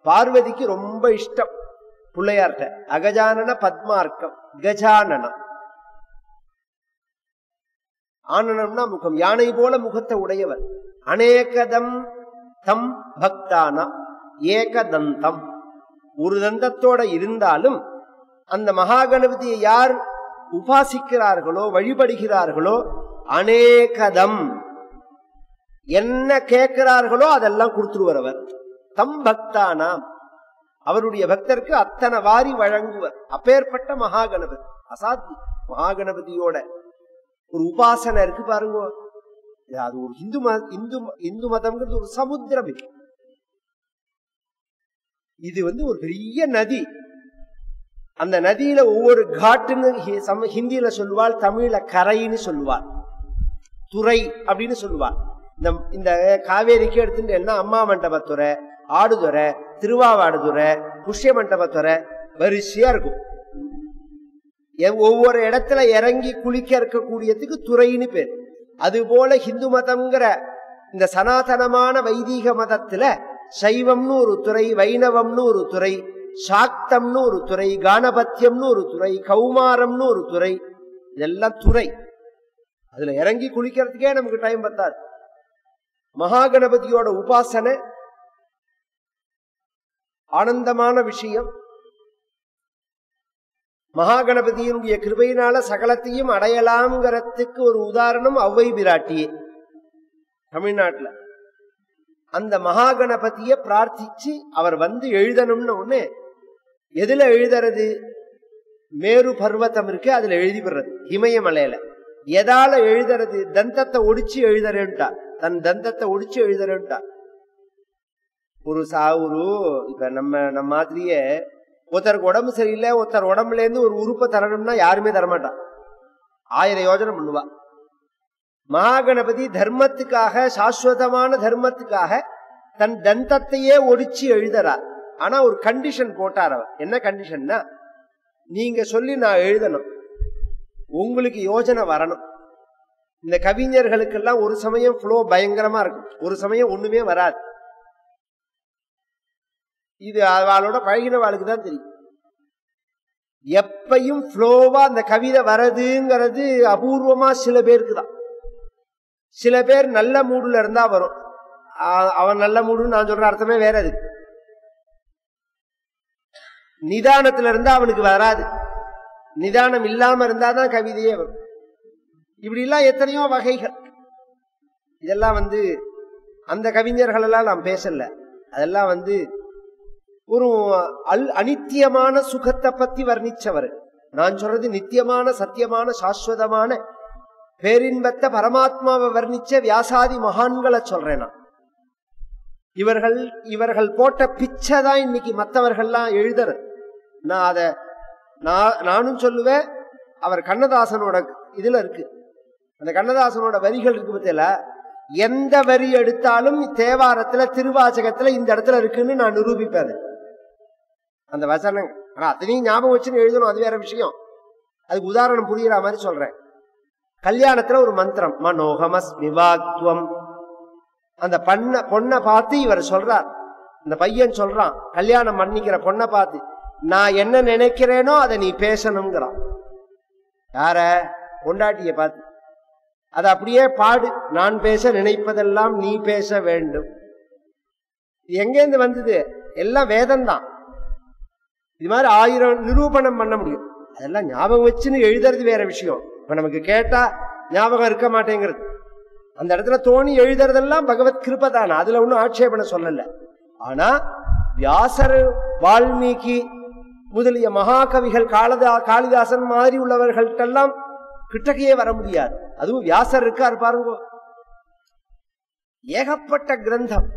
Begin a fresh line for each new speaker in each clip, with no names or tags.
பார்வதிக்கு ரொம்ப இஷ்டம் பிள்ளையார்ட்ட. அகஜானன பத்மார்க்கம், கஜானனம். ஆனனம்னா முகம், யானை போல முகத்தை உடையவர். அநேகதம் தம் பக்தானா ஏகதந்தம், ஒரு தந்தத்தோட இருந்தாலும் அந்த மகாகணபதியை யார் உபாசிக்கிறார்களோ வழிபடுகிறார்களோ அநேகதம், என்ன கேட்கிறார்களோ அதெல்லாம் கொடுத்துருவர் அவர். தம் பக்தானாம், அவருடைய பக்தருக்கு அத்தனை வாரி வழங்குவர். அப்பேற்பட்ட மகாகணபதி, அசாத்தி மகாகணபதியோட ஒரு உபாசனை இருக்கு பாருங்க. அது ஒரு இந்து மதம்ங்கிறது ஒரு சமுத்திரம். இது ஒரு பெரிய நதி. அந்த நதியில ஒவ்வொரு காட்டுன்னு ஹிந்தியில சொல்லுவாள், தமிழ்ல கரைன்னு சொல்லுவாள், துறை அப்படின்னு சொல்லுவாள். இந்த காவேரிக்கு எடுத்துட்டேன்னா அம்மா மண்டபத்துறை, ஆடுதுறை, திருவாவாடுதுறை, புஷ்ய மண்டபத்துறை வரிசையா இருக்கும். ஒவ்வொரு இடத்துல இறங்கி குளிக்க இருக்கக்கூடியதுக்கு துறைன்னு பேர். அது போல ஹிந்து மதம்ங்கிற இந்த சனாதனமான வைதீக மதத்துல சைவம்னு ஒரு துறை, வைணவம்னு ஒரு துறை, சாக்தம்னு ஒரு துறை, கானபத்தியம்னு ஒரு துறை, கௌமாரம்னு ஒரு துறை, இதெல்லாம் துறை. அதுல இறங்கி குளிக்கிறதுக்கே நமக்கு டைம் பத்தாது. மகாகணபதியோட உபாசனை ஆனந்தமான விஷயம். மகாகணபதியினுடைய கிருபையினால சகலத்தையும் அடையலாம்ங்கிறதுக்கு ஒரு உதாரணம் ஔவை பிராட்டியே தமிழ்நாட்டுல. அந்த மகாகணபதியை பிரார்த்திச்சு அவர் எழுதணும்னு ஒண்ணு. எதுல எழுதுறது? மேரு பர்வதம் இருக்கு, அதுல எழுதிப்படுறது இமயமலையில. எதால எழுதுறது? தந்தத்தை ஒடிச்சு எழுதுறேன்ட்டா, தன் தந்தத்தை ஒடிச்சு எழுதுறேன்ட்டா. ஒரு இப்ப நம்ம மாதிரியே ஒருத்தருக்கு உடம்பு சரியில்லை, ஒருத்தர் உடம்புல இருந்து ஒரு உறுப்பை தரணும்னா யாருமே தரமாட்டான், 1000 யோஜனை பண்ணுவா. மகாகணபதி தர்மத்துக்காக, சாஸ்வதமான தர்மத்துக்காக தன் தந்தத்தையே ஒடிச்சு எழுதுறார். ஆனா ஒரு கண்டிஷன் போட்டார் அவர். என்ன கண்டிஷன்னா, நீங்க சொல்லி நான் எழுதணும், உங்களுக்கு யோஜனை வரணும். இந்த கவிஞர்களுக்கெல்லாம் ஒரு சமயம் ஃப்ளோ பயங்கரமா இருக்கும், ஒரு சமயம் ஒண்ணுமே வராது. இது அவளோட பழகினவாளுக்கு தான் தெரியும். எப்பையும் ஃப்ளோவா அந்த கவிதை வரதுங்கிறது அபூர்வமா சில பேருக்கு தான். சில பேர் நல்ல மூடுல இருந்தா வரும். அவன் நல்ல மூடுன்னு நான் சொல்ற அர்த்தமே வேற. அது நிதானத்துல இருந்தா அவனுக்கு வராது, நிதானம் இல்லாம இருந்தாதான் கவிதையே வரும். இப்படி எல்லாம் எத்தனையோ வகைகள். இதெல்லாம் அந்த கவிஞர்கள் எல்லாம் நாம் பேசல. அதெல்லாம் ஒரு அனித்தியமான சுகத்தை பத்தி வர்ணிச்சவர். நான் சொல்றது நித்தியமான, சத்தியமான, சாஸ்வதமான பேரின்பத்தை, பரமாத்மாவை வர்ணிச்ச வியாசாதி மகான்களை சொல்றேன் நான். இவர்கள் போட்ட பிச்சை தான் இன்னைக்கு மற்றவர்கள்லாம் எழுதுற. நானும் சொல்லுவேன். அவர் கண்ணதாசனோட இதுல இருக்கு, அந்த கண்ணதாசனோட வரிகள் இருக்கு பத்தியில. எந்த வரி எடுத்தாலும் தேவாரத்துல, திருவாசகத்துல இந்த இடத்துல இருக்குன்னு நான் நிரூபிப்பேன் அந்த வசனங்க. ஆனா அத்தனையும் ஞாபகம் வச்சுன்னு எழுதணும், அது வேற விஷயம். அதுக்கு உதாரணம் புரியுற மாதிரி சொல்றேன். கல்யாணத்துல ஒரு மந்திரம், மனோகமஸ் விவாக்துவம். அந்த பொண்ணை பார்த்து இவர் சொல்றார், இந்த பையன் சொல்றான், கல்யாணம் பண்ணிக்கிற பொண்ணை பார்த்து, நான் என்ன நினைக்கிறேனோ அதை நீ பேசணுங்கிறான். யார? பொண்டாட்டிய பார்த்து. அது அப்படியே பாடு, நான் பேச நினைப்பதெல்லாம் நீ பேச வேண்டும். எங்கேருந்து வந்தது? எல்லாம் வேதம்தான். இது மாதிரி 1000 நிரூபணம் பண்ண முடியும். அதெல்லாம் ஞாபகம் வச்சுன்னு எழுதுறது வேற விஷயம். இப்ப நமக்கு கேட்டா ஞாபகம் இருக்க மாட்டேங்கிறது. அந்த இடத்துல தோணி எழுதுறதெல்லாம் பகவத் கிருபை தானே, அதுல ஒன்னும் ஆட்சேபனை சொல்லல. ஆனா வியாசர், வால்மீகி முதலிய மகாகவிகள், காளிதாசன் மாதிரி உள்ளவர்கள்ட்டெல்லாம் கிட்டக்கையே வர முடியாது. அதுவும் வியாசர் இருக்கார் பாருங்க, ஏகப்பட்ட கிரந்தம்,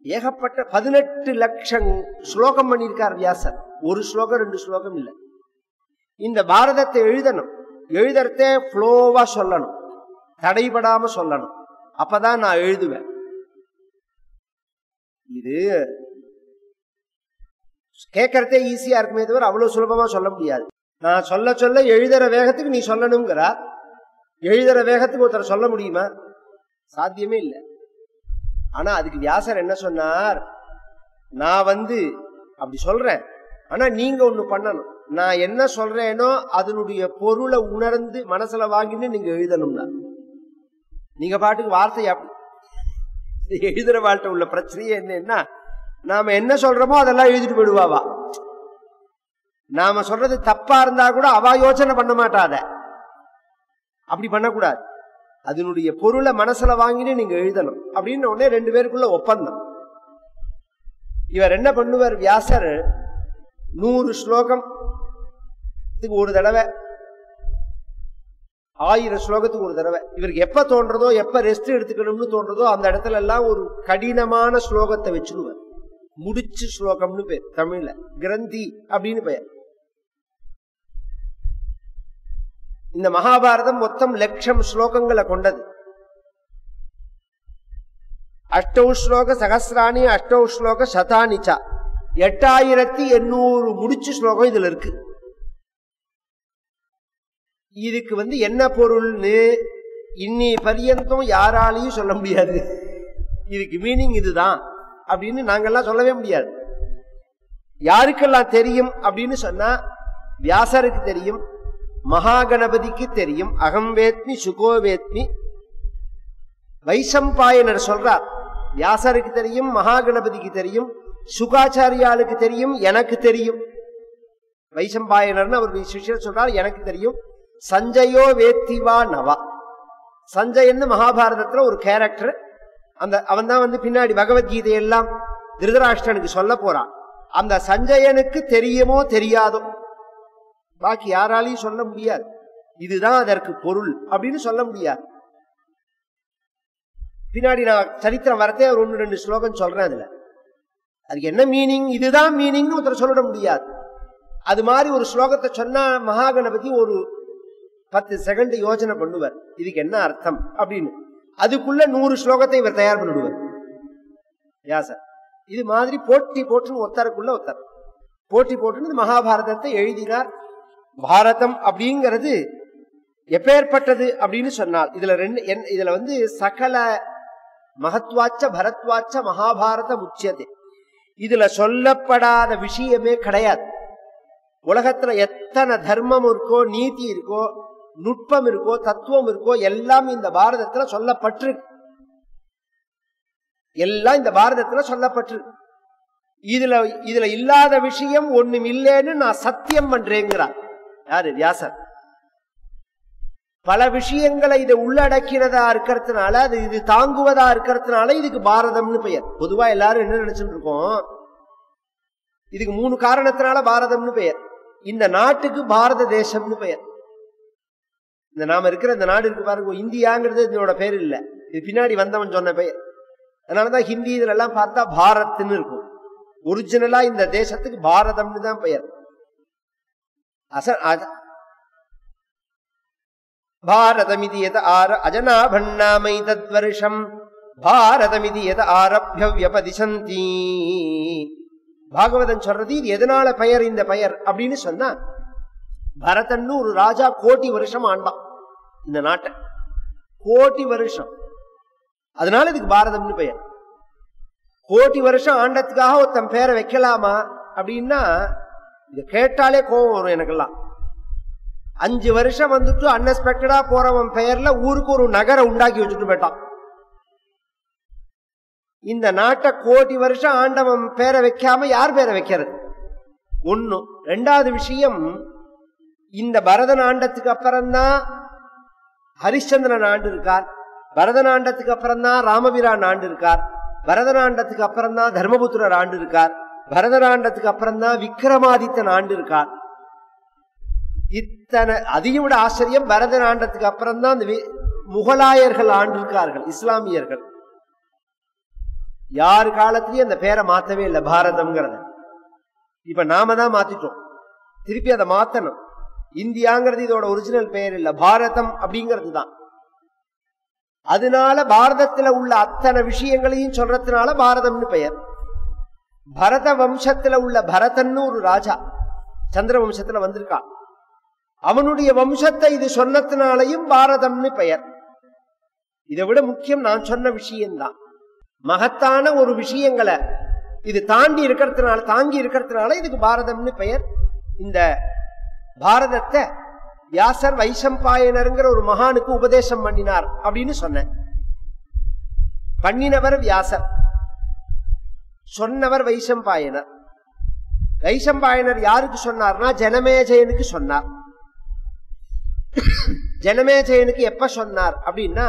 ஏகப்பட்ட 18 லட்சம் ஸ்லோகம் பண்ணியிருக்கார் வியாசர். ஒரு ஸ்லோகம் 2 ஸ்லோகம் இல்லை. இந்த பாரதத்தை எழுதணும், எழுதுறதே ஃப்ளோவா சொல்லணும், தடைபடாம சொல்லணும். அப்பதான் நான் எழுதுவேன். இது கேட்கறதே ஈஸியா இருக்குமே தவிர அவ்வளவு சுலபமா சொல்ல முடியாது. நான் சொல்ல சொல்ல எழுதுற வேகத்துக்கு நீ சொல்லணுங்கிறா. எழுதுற வேகத்துக்கு ஒருத்தர் சொல்ல முடியுமா? சாத்தியமே இல்லை. ஆனா அதுக்கு வியாசர் என்ன சொன்னார்? நான் அப்படி சொல்றேன், ஆனா நீங்க ஒண்ணு பண்ணணும். நான் என்ன சொல்றேனோ அதனுடைய பொருளை உணர்ந்து மனசுல வாங்கின்னு நீங்க எழுதணும்னா. நீங்க பாட்டுக்கு வார்த்தை அப்படி எழுதுற வாழ்க்கை உள்ள பிரச்சனையே என்னன்னா, நாம என்ன சொல்றோமோ அதெல்லாம் எழுதிட்டு போயிடுவாவா. நாம சொல்றது தப்பா இருந்தா கூட அவ யோசனை பண்ண மாட்டாத. அப்படி பண்ணக்கூடாது. அதனுடைய பொருளை மனசுல வாங்கினு நீங்க எழுதணும் அப்படின்னு உடனே 2 பேருக்குள்ள ஒப்பந்தம். இவர் என்ன பண்ணுவார், வியாசர் 100 ஸ்லோகம் ஒரு தடவை, 1000 ஸ்லோகத்துக்கு ஒரு தடவை. இவருக்கு எப்ப தோன்றதோ, எப்ப ரெஸ்ட் எடுத்துக்கணும்னு தோன்றதோ அந்த இடத்துல எல்லாம் ஒரு கடினமான ஸ்லோகத்தை வச்சுடுவார். முடிச்சு ஸ்லோகம்னு பேர், தமிழ்ல கிரந்தி அப்படின்னு பெயர். இந்த மகாபாரதம் மொத்தம் 1,00,000 ஸ்லோகங்களை கொண்டது. 8 ஸ்லோக சகசிராணி 8 ஸ்லோக சதானிச்சா, 8800 முடிச்சு ஸ்லோகம் இதுல இருக்கு. இதுக்கு என்ன பொருள்னு இன்னி பரியந்தம் யாராலையும் சொல்ல முடியாது. இதுக்கு மீனிங் இதுதான் அப்படின்னு நாங்கெல்லாம் சொல்லவே முடியாது. யாருக்கெல்லாம் தெரியும் அப்படின்னு சொன்னா, வியாசருக்கு தெரியும், மகாகணபதிக்கு தெரியும், அகம் வேத்மி சுகோ வேத்மி. வைசம்பாயனர் சொல்றார், வியாசருக்கு தெரியும், மகாகணபதிக்கு தெரியும், சுகாச்சாரியாளுக்கு தெரியும், எனக்கு தெரியும். வைசம்பாயனர் அவருடைய சிஷ்யர் சொல்றார், எனக்கு தெரியும். சஞ்சயோ வேத்திவா நவா. சஞ்சயன்னு மகாபாரதத்துல ஒரு கேரக்டர். அவன் தான் பின்னாடி பகவத்கீதை எல்லாம் திருதராஷ்டிரனுக்கு சொல்ல போறான். அந்த சஞ்சயனுக்கு தெரியுமோ தெரியாதோ, பாக்கி யாராலையும் சொல்ல முடியாது. இதுதான் அதற்கு பொருள் அப்படின்னு சொல்ல முடியாது. பின்னாடி நான் சரித்திரம் வரத்தே ஒரு 1-2 ஸ்லோகம் சொல்றேன். அதுல அதுக்கு என்ன மீனிங், இதுதான் மீனிங் ஒருத்தர் சொல்லிட முடியாது. அது மாதிரி ஒரு ஸ்லோகத்தை சொன்னா மகாகணபதி ஒரு 10 செகண்ட் யோசனை பண்ணுவார், இதுக்கு என்ன அர்த்தம் அப்படின்னு. அதுக்குள்ள 100 ஸ்லோகத்தை இவர் தயார் பண்ணிடுவார் வியாசர். இது மாதிரி போட்டி போட்டுன்னு ஒருத்தருக்குள்ள ஒருத்தர் போட்டி போட்டுன்னு மகாபாரதத்தை எழுதினார். பாரதம் அப்படிங்கிறது எப்பேற்பட்டது அப்படின்னு சொன்னால், இதுல சகல மகத்வாச்ச பரத்வாச்ச மகாபாரத முச்சியதே. இதுல சொல்லப்படாத விஷயமே கிடையாது. உலகத்துல எத்தனை தர்மம் இருக்கோ, நீதி இருக்கோ, நுட்பம் இருக்கோ, தத்துவம் இருக்கோ, எல்லாம் இந்த பாரதத்துல சொல்லப்பட்டிருக்கு. எல்லாம் இந்த பாரதத்துல சொல்லப்பட்டிருக்கு. இதுல இல்லாத விஷயம் ஒண்ணும் இல்லைன்னு நான் சத்தியம் பண்றேங்கிறார். யாரு? வியாசர். பல விஷயங்களை இதை உள்ளடக்கிறதா இருக்கிறதுனால, அது இது தாங்குவதா இருக்கிறதுனால இதுக்கு பாரதம்னு பெயர். பொதுவா எல்லாரும் என்ன நினைச்சுட்டு இருக்கோம், இதுக்கு 3 காரணத்தினால பாரதம்னு பெயர். இந்த நாட்டுக்கு பாரத தேசம்னு பெயர். இந்த நாம இருக்கிற இந்த நாடு இருக்கு பாருங்க, இந்தியாங்கிறது இதனோட பேர் இல்ல, இது பின்னாடி வந்தவன் சொன்ன பெயர். அதனாலதான் ஹிந்தி இதுல எல்லாம் பார்த்தா பாரத்ன்னு இருக்கும். ஒரிஜினலா இந்த தேசத்துக்கு பாரதம்னு தான் பெயர். பாரதமிதி யத அஜனாபன்னாமை தத்வர்ஷம் பாரதமிதி யத ஆரப்ய வியபதிசந்தி. பாகவதன் சொல்றது இது எதனால பெயர் இந்த பெயர் அப்படின்னு சொன்னா, பரதன்னு ஒரு ராஜா 1,00,00,000 வருஷம் ஆண்டான் இந்த நாட்டை. 1,00,00,000 வருஷம். அதனால இதுக்கு பாரதம்னு பெயர். 1,00,00,000 வருஷம் ஆண்டதுக்காக ஒருத்தன் பேரை வைக்கலாமா அப்படின்னா, இத கேட்டாலே கோபம் வரும் எனக்கெல்லாம். 5 வருஷம் அன்எக்ஸ்பெக்டடா போறவன் பெயர்ல ஊருக்கு ஒரு நகரை உண்டாக்கி வச்சுட்டு போயிட்டான். இந்த நாட்டை 1,00,00,000 வருஷம் ஆண்டவன் பேரை வைக்காம யார் பேரை வைக்கிறது? ஒண்ணு. 2வது விஷயம், இந்த பரதன் ஆண்டத்துக்கு அப்புறம்தான் ஹரிச்சந்திரன் ஆண்டு இருக்கார். பரதன் ஆண்டத்துக்கு அப்புறம் தான் ராமபிரான் ஆண்டு இருக்கார். பரதன் ஆண்டத்துக்கு அப்புறம் தான் தர்மபுத்திரர் ஆண்டு இருக்கார். பரதன் ஆண்டத்துக்கு அப்புறம் தான் விக்ரமாதித்தன் ஆண்டு இருக்கார். இத்தனை அதையும் விட ஆச்சரியம், பரதன் ஆண்டத்துக்கு அப்புறம் தான் முகலாயர்கள் ஆண்டு இருக்கார்கள், இஸ்லாமியர்கள். யாரு காலத்திலயும் அந்த பேரை மாத்தவே இல்லை பாரதம்ங்கிறத. இப்ப நாம தான் மாத்திட்டோம். திருப்பி அதை மாத்தணும். இந்தியாங்கிறது இதோட ஒரிஜினல் பெயர் இல்ல, பாரதம் அப்படிங்கிறது தான். அதனால பாரதத்துல உள்ள அத்தனை விஷயங்களையும் சொல்றதுனால பாரதம்னு பெயர். பரத வம்சத்துல உள்ள பரதன்னு ஒரு ராஜா சந்திர வம்சத்துல வந்திருக்கான். அவனுடைய வம்சத்தை இது சொன்னதுனாலையும் பாரதம்னு பெயர். இதை விட முக்கியம் நான் சொன்ன விஷயம்தான். மகத்தான ஒரு விஷயங்களை இது தாங்கி இருக்கிறதுனால இதுக்கு பாரதம்னு பெயர். இந்த பாரதத்தை வியாசர் வைசம்பாயனருங்கிற ஒரு மகானுக்கு உபதேசம் பண்ணினார் அப்படின்னு சொன்ன. பண்ணினவர் வியாசர், சொன்னவர் வைசம்பாயனர். வைசம்பாயனர் யாருக்கு சொன்னார்னா ஜனமேஜயனுக்கு சொன்னார். ஜனமேஜயனுக்கு எப்ப சொன்னார் அப்படின்னா